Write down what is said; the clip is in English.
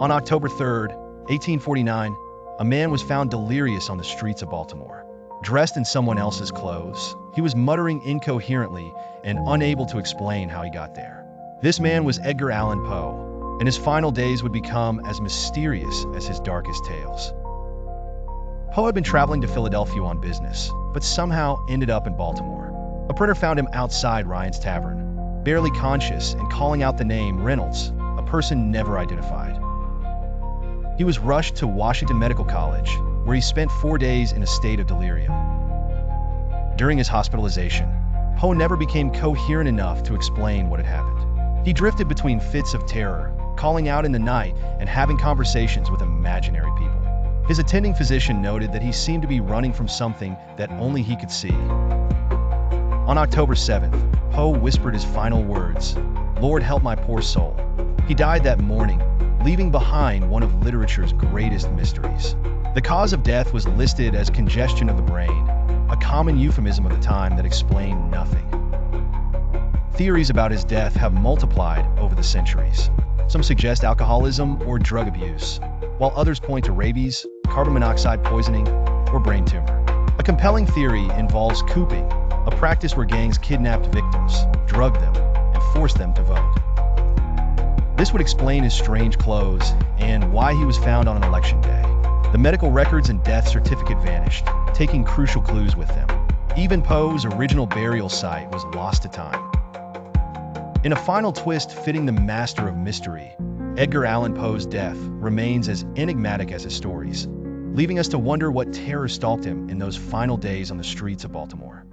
On October 3rd, 1849, a man was found delirious on the streets of Baltimore. Dressed in someone else's clothes, he was muttering incoherently and unable to explain how he got there. This man was Edgar Allan Poe, and his final days would become as mysterious as his darkest tales. Poe had been traveling to Philadelphia on business, but somehow ended up in Baltimore. A printer found him outside Ryan's Tavern, barely conscious and calling out the name Reynolds, a person never identified. He was rushed to Washington Medical College, where he spent 4 days in a state of delirium. During his hospitalization, Poe never became coherent enough to explain what had happened. He drifted between fits of terror, calling out in the night and having conversations with imaginary people. His attending physician noted that he seemed to be running from something that only he could see. On October 7th, Poe whispered his final words, "Lord, help my poor soul." He died that morning, leaving behind one of literature's greatest mysteries. The cause of death was listed as congestion of the brain, a common euphemism of the time that explained nothing. Theories about his death have multiplied over the centuries. Some suggest alcoholism or drug abuse, while others point to rabies, carbon monoxide poisoning, or brain tumor. A compelling theory involves cooping, a practice where gangs kidnapped victims, drugged them, and forced them to vote. This would explain his strange clothes and why he was found on an election day. The medical records and death certificate vanished, taking crucial clues with them. Even Poe's original burial site was lost to time. In a final twist fitting the master of mystery, Edgar Allan Poe's death remains as enigmatic as his stories, leaving us to wonder what terror stalked him in those final days on the streets of Baltimore.